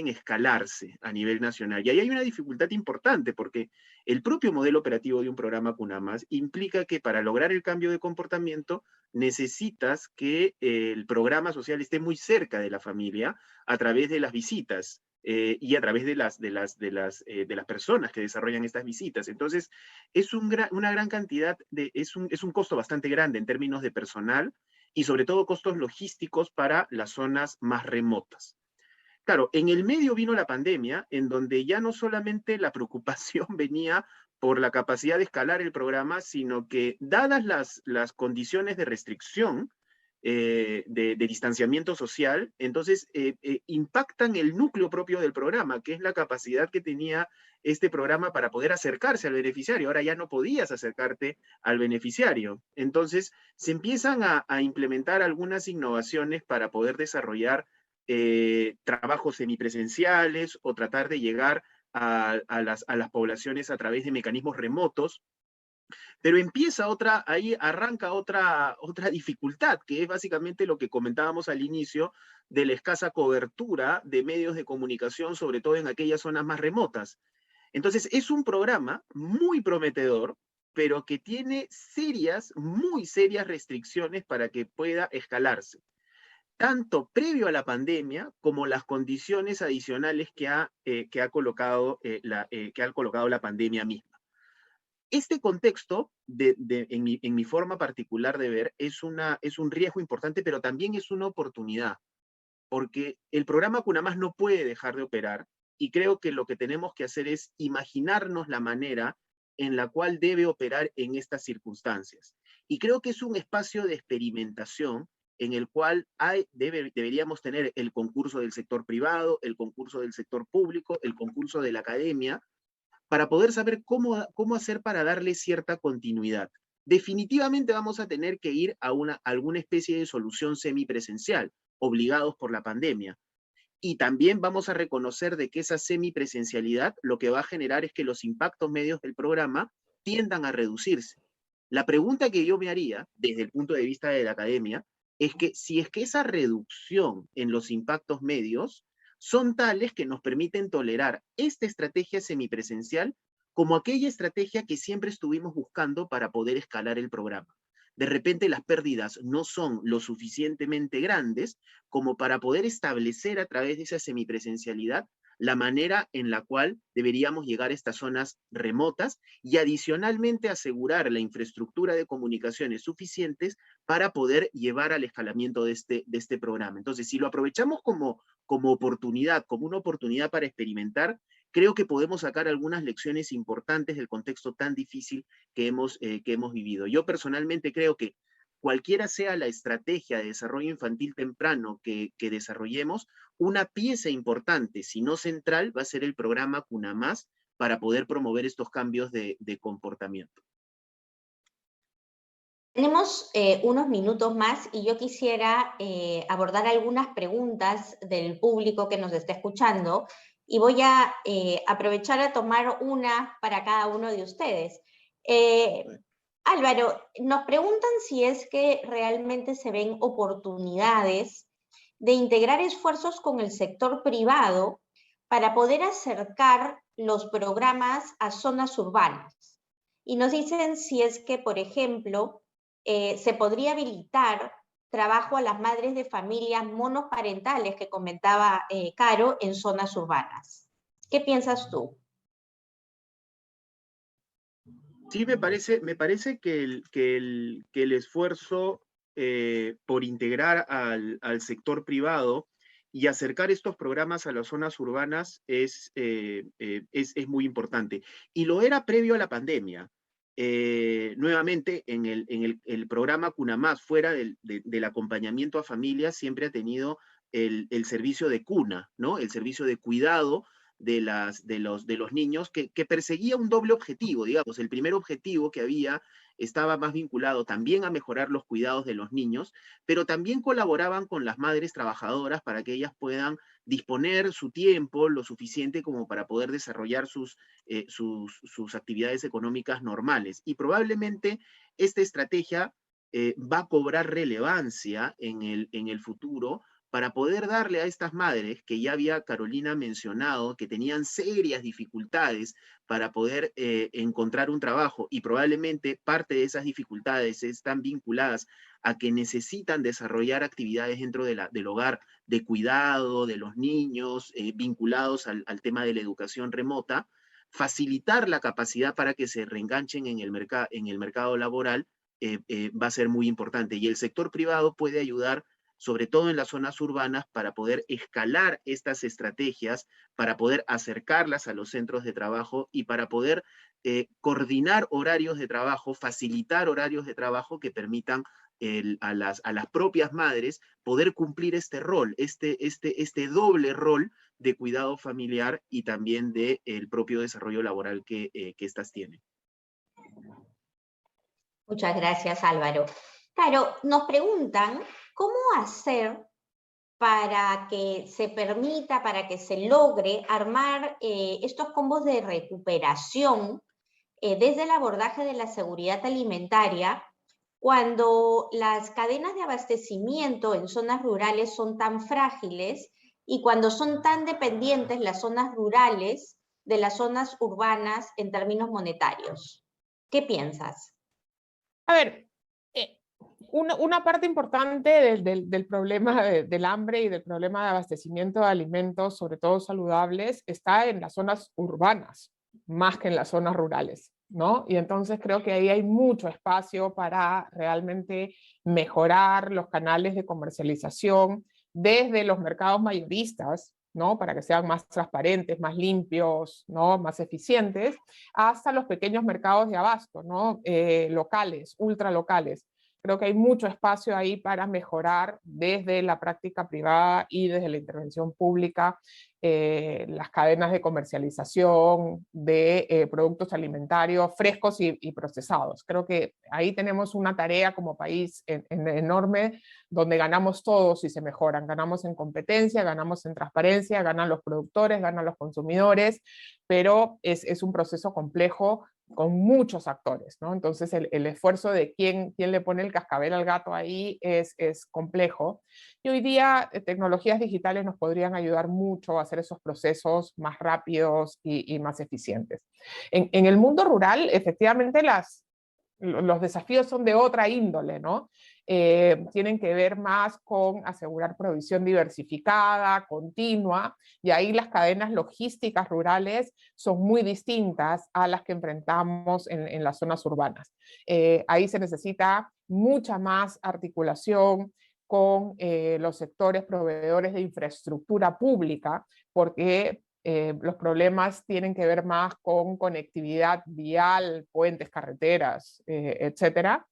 escalarse a nivel nacional. Y ahí hay una dificultad importante porque el propio modelo operativo de un programa Cuna Más implica que para lograr el cambio de comportamiento necesitas que el programa social esté muy cerca de la familia a través de las visitas y a través de las personas que desarrollan estas visitas. Entonces, es una gran cantidad, es un costo bastante grande en términos de personal y sobre todo costos logísticos para las zonas más remotas. Claro, en el medio vino la pandemia, en donde ya no solamente la preocupación venía por la capacidad de escalar el programa, sino que dadas las condiciones de restricción, de distanciamiento social, entonces impactan el núcleo propio del programa, que es la capacidad que tenía este programa para poder acercarse al beneficiario. Ahora ya no podías acercarte al beneficiario. Entonces se empiezan a implementar algunas innovaciones para poder desarrollar trabajos semipresenciales o tratar de llegar a las poblaciones a través de mecanismos remotos. Pero ahí arranca otra dificultad, que es básicamente lo que comentábamos al inicio de la escasa cobertura de medios de comunicación, sobre todo en aquellas zonas más remotas. Entonces, es un programa muy prometedor, pero que tiene muy serias restricciones para que pueda escalarse. tanto previo a la pandemia como las condiciones adicionales que ha colocado la pandemia misma. Este contexto, en mi forma particular de ver, es un riesgo importante, pero también es una oportunidad, porque el programa Cunamás no puede dejar de operar, y creo que lo que tenemos que hacer es imaginarnos la manera en la cual debe operar en estas circunstancias. Y creo que es un espacio de experimentación en el cual deberíamos tener el concurso del sector privado, el concurso del sector público, el concurso de la academia, para poder saber cómo hacer para darle cierta continuidad. Definitivamente vamos a tener que ir a alguna especie de solución semipresencial, obligados por la pandemia. Y también vamos a reconocer de que esa semipresencialidad lo que va a generar es que los impactos medios del programa tiendan a reducirse. La pregunta que yo me haría, desde el punto de vista de la academia, es que si es que esa reducción en los impactos medios son tales que nos permiten tolerar esta estrategia semipresencial como aquella estrategia que siempre estuvimos buscando para poder escalar el programa. De repente las pérdidas no son lo suficientemente grandes como para poder establecer a través de esa semipresencialidad la manera en la cual deberíamos llegar a estas zonas remotas y adicionalmente asegurar la infraestructura de comunicaciones suficientes para poder llevar al escalamiento de este programa. Entonces, si lo aprovechamos como oportunidad, como una oportunidad para experimentar, creo que podemos sacar algunas lecciones importantes del contexto tan difícil que hemos vivido. Yo personalmente creo que cualquiera sea la estrategia de desarrollo infantil temprano que desarrollemos, una pieza importante, si no central, va a ser el programa Cunamás para poder promover estos cambios de comportamiento. Tenemos unos minutos más y yo quisiera abordar algunas preguntas del público que nos está escuchando y voy a aprovechar a tomar una para cada uno de ustedes. Álvaro, nos preguntan si es que realmente se ven oportunidades de integrar esfuerzos con el sector privado para poder acercar los programas a zonas urbanas. Y nos dicen si es que, por ejemplo, se podría habilitar trabajo a las madres de familias monoparentales que comentaba Caro en zonas urbanas. ¿Qué piensas tú? Sí, me parece que el esfuerzo por integrar al sector privado y acercar estos programas a las zonas urbanas es muy importante. Y lo era previo a la pandemia. Nuevamente, en el programa Cunamás, fuera del acompañamiento a familias, siempre ha tenido el servicio de cuna, ¿no? El servicio de cuidado de los niños que perseguía un doble objetivo, digamos. El primer objetivo que había estaba más vinculado también a mejorar los cuidados de los niños, pero también colaboraban con las madres trabajadoras para que ellas puedan disponer su tiempo lo suficiente como para poder desarrollar sus actividades económicas normales. Y probablemente esta estrategia va a cobrar relevancia en el futuro para poder darle a estas madres, que ya había Carolina mencionado, que tenían serias dificultades para poder encontrar un trabajo, y probablemente parte de esas dificultades están vinculadas a que necesitan desarrollar actividades dentro del hogar de cuidado de los niños, vinculados al tema de la educación remota, facilitar la capacidad para que se reenganchen en el mercado laboral va a ser muy importante. Y el sector privado puede ayudar, sobre todo en las zonas urbanas, para poder escalar estas estrategias, para poder acercarlas a los centros de trabajo y para poder coordinar horarios de trabajo, facilitar horarios de trabajo que permitan a las propias madres poder cumplir este rol, este doble rol de cuidado familiar y también del propio desarrollo laboral que éstas tienen. Muchas gracias, Álvaro. Claro, nos preguntan cómo hacer para que se permita, para que se logre armar estos combos de recuperación desde el abordaje de la seguridad alimentaria cuando las cadenas de abastecimiento en zonas rurales son tan frágiles y cuando son tan dependientes las zonas rurales de las zonas urbanas en términos monetarios. ¿Qué piensas? A ver, Una parte importante del problema del hambre y del problema de abastecimiento de alimentos, sobre todo saludables, está en las zonas urbanas, más que en las zonas rurales, ¿no? Y entonces creo que ahí hay mucho espacio para realmente mejorar los canales de comercialización desde los mercados mayoristas, ¿no? Para que sean más transparentes, más limpios, ¿no? Más eficientes, hasta los pequeños mercados de abasto, ¿no? Locales, ultralocales. Creo que hay mucho espacio ahí para mejorar desde la práctica privada y desde la intervención pública las cadenas de comercialización de productos alimentarios frescos y procesados. Creo que ahí tenemos una tarea como país enorme donde ganamos todos y se mejoran. Ganamos en competencia, ganamos en transparencia, ganan los productores, ganan los consumidores, pero es un proceso complejo con muchos actores, ¿no? Entonces el esfuerzo de quién le pone el cascabel al gato ahí es complejo. Y hoy día tecnologías digitales nos podrían ayudar mucho a hacer esos procesos más rápidos y más eficientes. En el mundo rural, efectivamente, los desafíos son de otra índole, ¿no? Tienen que ver más con asegurar provisión diversificada, continua, y ahí las cadenas logísticas rurales son muy distintas a las que enfrentamos en las zonas urbanas. Ahí se necesita mucha más articulación con los sectores proveedores de infraestructura pública, porque los problemas tienen que ver más con conectividad vial, puentes, carreteras, etcétera,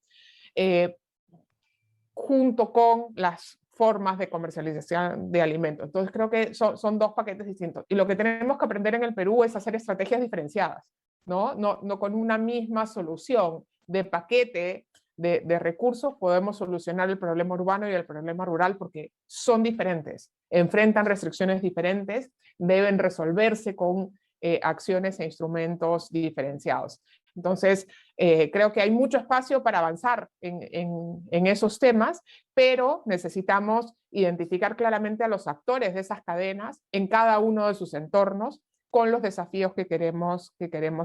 junto con las formas de comercialización de alimentos. Entonces creo que son dos paquetes distintos. Y lo que tenemos que aprender en el Perú es hacer estrategias diferenciadas, ¿no? No con una misma solución de paquete de recursos podemos solucionar el problema urbano y el problema rural porque son diferentes, enfrentan restricciones diferentes, deben resolverse con acciones e instrumentos diferenciados. Entonces, creo que hay mucho espacio para avanzar en esos temas, pero necesitamos identificar claramente a los actores de esas cadenas en cada uno de sus entornos con los desafíos que queremos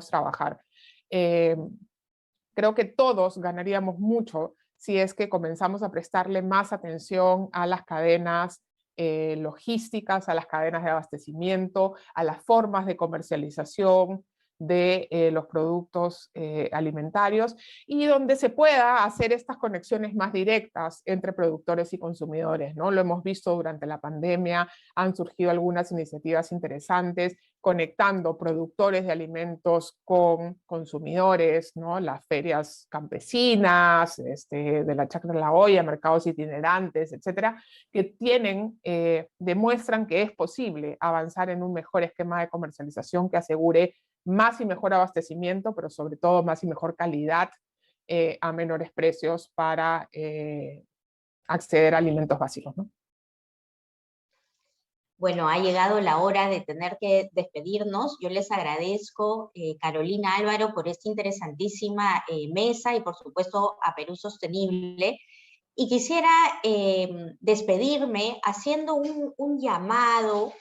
trabajar. Creo que todos ganaríamos mucho si es que comenzamos a prestarle más atención a las cadenas logísticas, a las cadenas de abastecimiento, a las formas de comercialización de los productos alimentarios y donde se pueda hacer estas conexiones más directas entre productores y consumidores, ¿no? Lo hemos visto durante la pandemia, han surgido algunas iniciativas interesantes conectando productores de alimentos con consumidores, ¿no? Las ferias campesinas, de la Chacra de la Olla, mercados itinerantes, etcétera, que demuestran que es posible avanzar en un mejor esquema de comercialización que asegure más y mejor abastecimiento, pero sobre todo más y mejor calidad a menores precios para acceder a alimentos básicos, ¿no? Bueno, ha llegado la hora de tener que despedirnos. Yo les agradezco, Carolina, Álvaro, por esta interesantísima mesa y, por supuesto, a Perú Sostenible. Y quisiera despedirme haciendo un llamado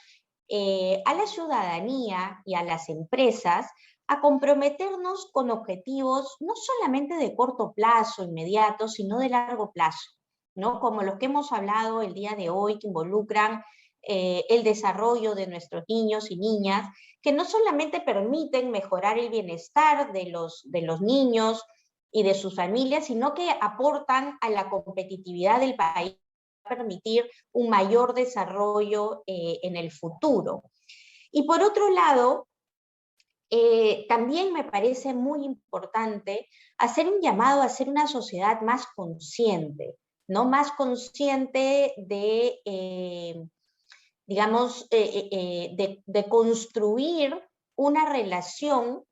a la ciudadanía y a las empresas a comprometernos con objetivos no solamente de corto plazo, inmediato, sino de largo plazo, ¿no? Como los que hemos hablado el día de hoy, que involucran el desarrollo de nuestros niños y niñas, que no solamente permiten mejorar el bienestar de los niños y de sus familias, sino que aportan a la competitividad del país, permitir un mayor desarrollo en el futuro. Y por otro lado, también me parece muy importante hacer un llamado a ser una sociedad más consciente, ¿no? Más consciente de, digamos, de construir una relación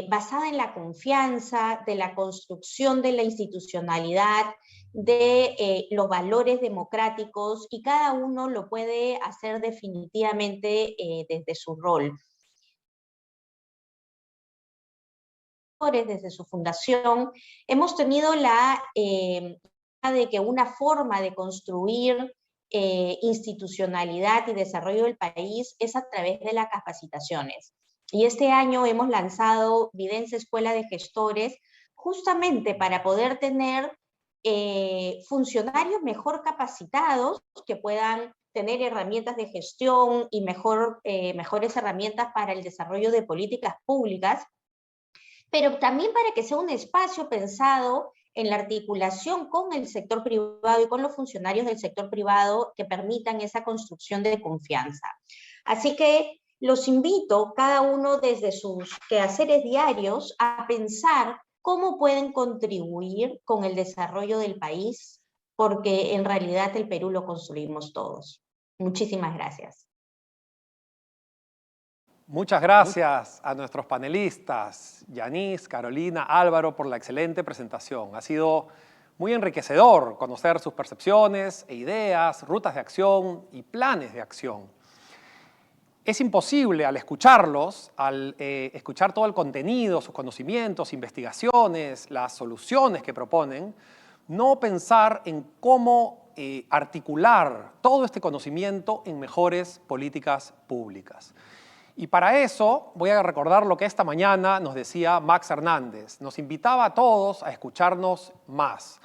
basada en la confianza, de la construcción de la institucionalidad, de los valores democráticos, y cada uno lo puede hacer definitivamente desde su rol. Desde su fundación, hemos tenido la de que una forma de construir institucionalidad y desarrollo del país es a través de las capacitaciones. Y este año hemos lanzado Vidense Escuela de Gestores justamente para poder tener funcionarios mejor capacitados que puedan tener herramientas de gestión y mejores herramientas para el desarrollo de políticas públicas, pero también para que sea un espacio pensado en la articulación con el sector privado y con los funcionarios del sector privado que permitan esa construcción de confianza. Así que los invito, cada uno desde sus quehaceres diarios, a pensar cómo pueden contribuir con el desarrollo del país, porque en realidad el Perú lo construimos todos. Muchísimas gracias. Muchas gracias a nuestros panelistas, Yanis, Carolina, Álvaro, por la excelente presentación. Ha sido muy enriquecedor conocer sus percepciones e ideas, rutas de acción y planes de acción. Es imposible al escucharlos, al escuchar todo el contenido, sus conocimientos, investigaciones, las soluciones que proponen, no pensar en cómo articular todo este conocimiento en mejores políticas públicas. Y para eso voy a recordar lo que esta mañana nos decía Max Hernández. Nos invitaba a todos a escucharnos más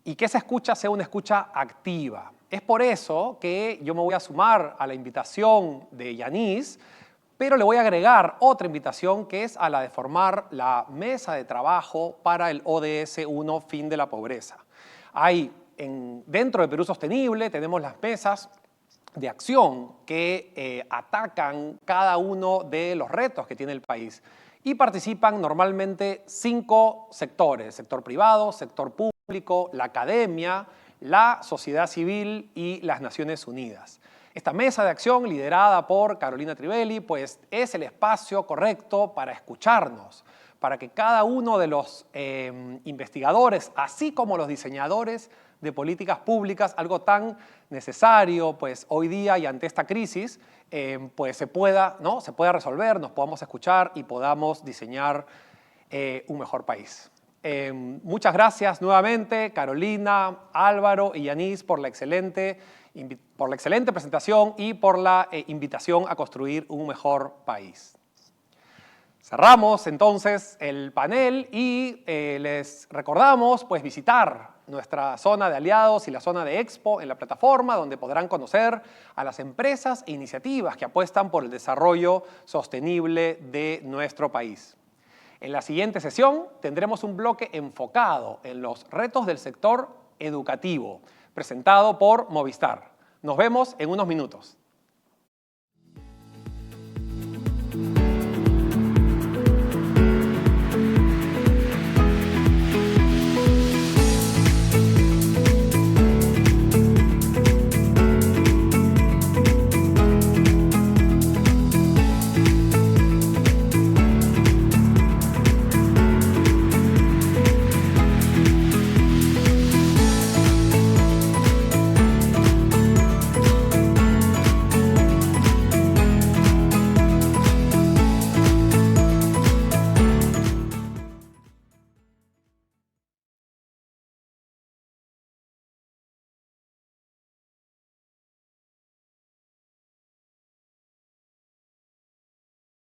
y que esa escucha sea una escucha activa. Es por eso que yo me voy a sumar a la invitación de Yanis, pero le voy a agregar otra invitación que es a la de formar la mesa de trabajo para el ODS 1, fin de la pobreza. Ahí, dentro de Perú Sostenible, tenemos las mesas de acción que atacan cada uno de los retos que tiene el país y participan normalmente 5 sectores: sector privado, sector público, la academia, la sociedad civil y las Naciones Unidas. Esta mesa de acción, liderada por Carolina Trivelli, pues es el espacio correcto para escucharnos, para que cada uno de los investigadores, así como los diseñadores de políticas públicas, algo tan necesario pues hoy día y ante esta crisis, pues se pueda resolver, nos podamos escuchar y podamos diseñar un mejor país. Muchas gracias nuevamente, Carolina, Álvaro y Yanis, por la excelente presentación y por la invitación a construir un mejor país. Cerramos entonces el panel y les recordamos pues visitar nuestra zona de aliados y la zona de Expo en la plataforma, donde podrán conocer a las empresas e iniciativas que apuestan por el desarrollo sostenible de nuestro país. En la siguiente sesión tendremos un bloque enfocado en los retos del sector educativo, presentado por Movistar. Nos vemos en unos minutos.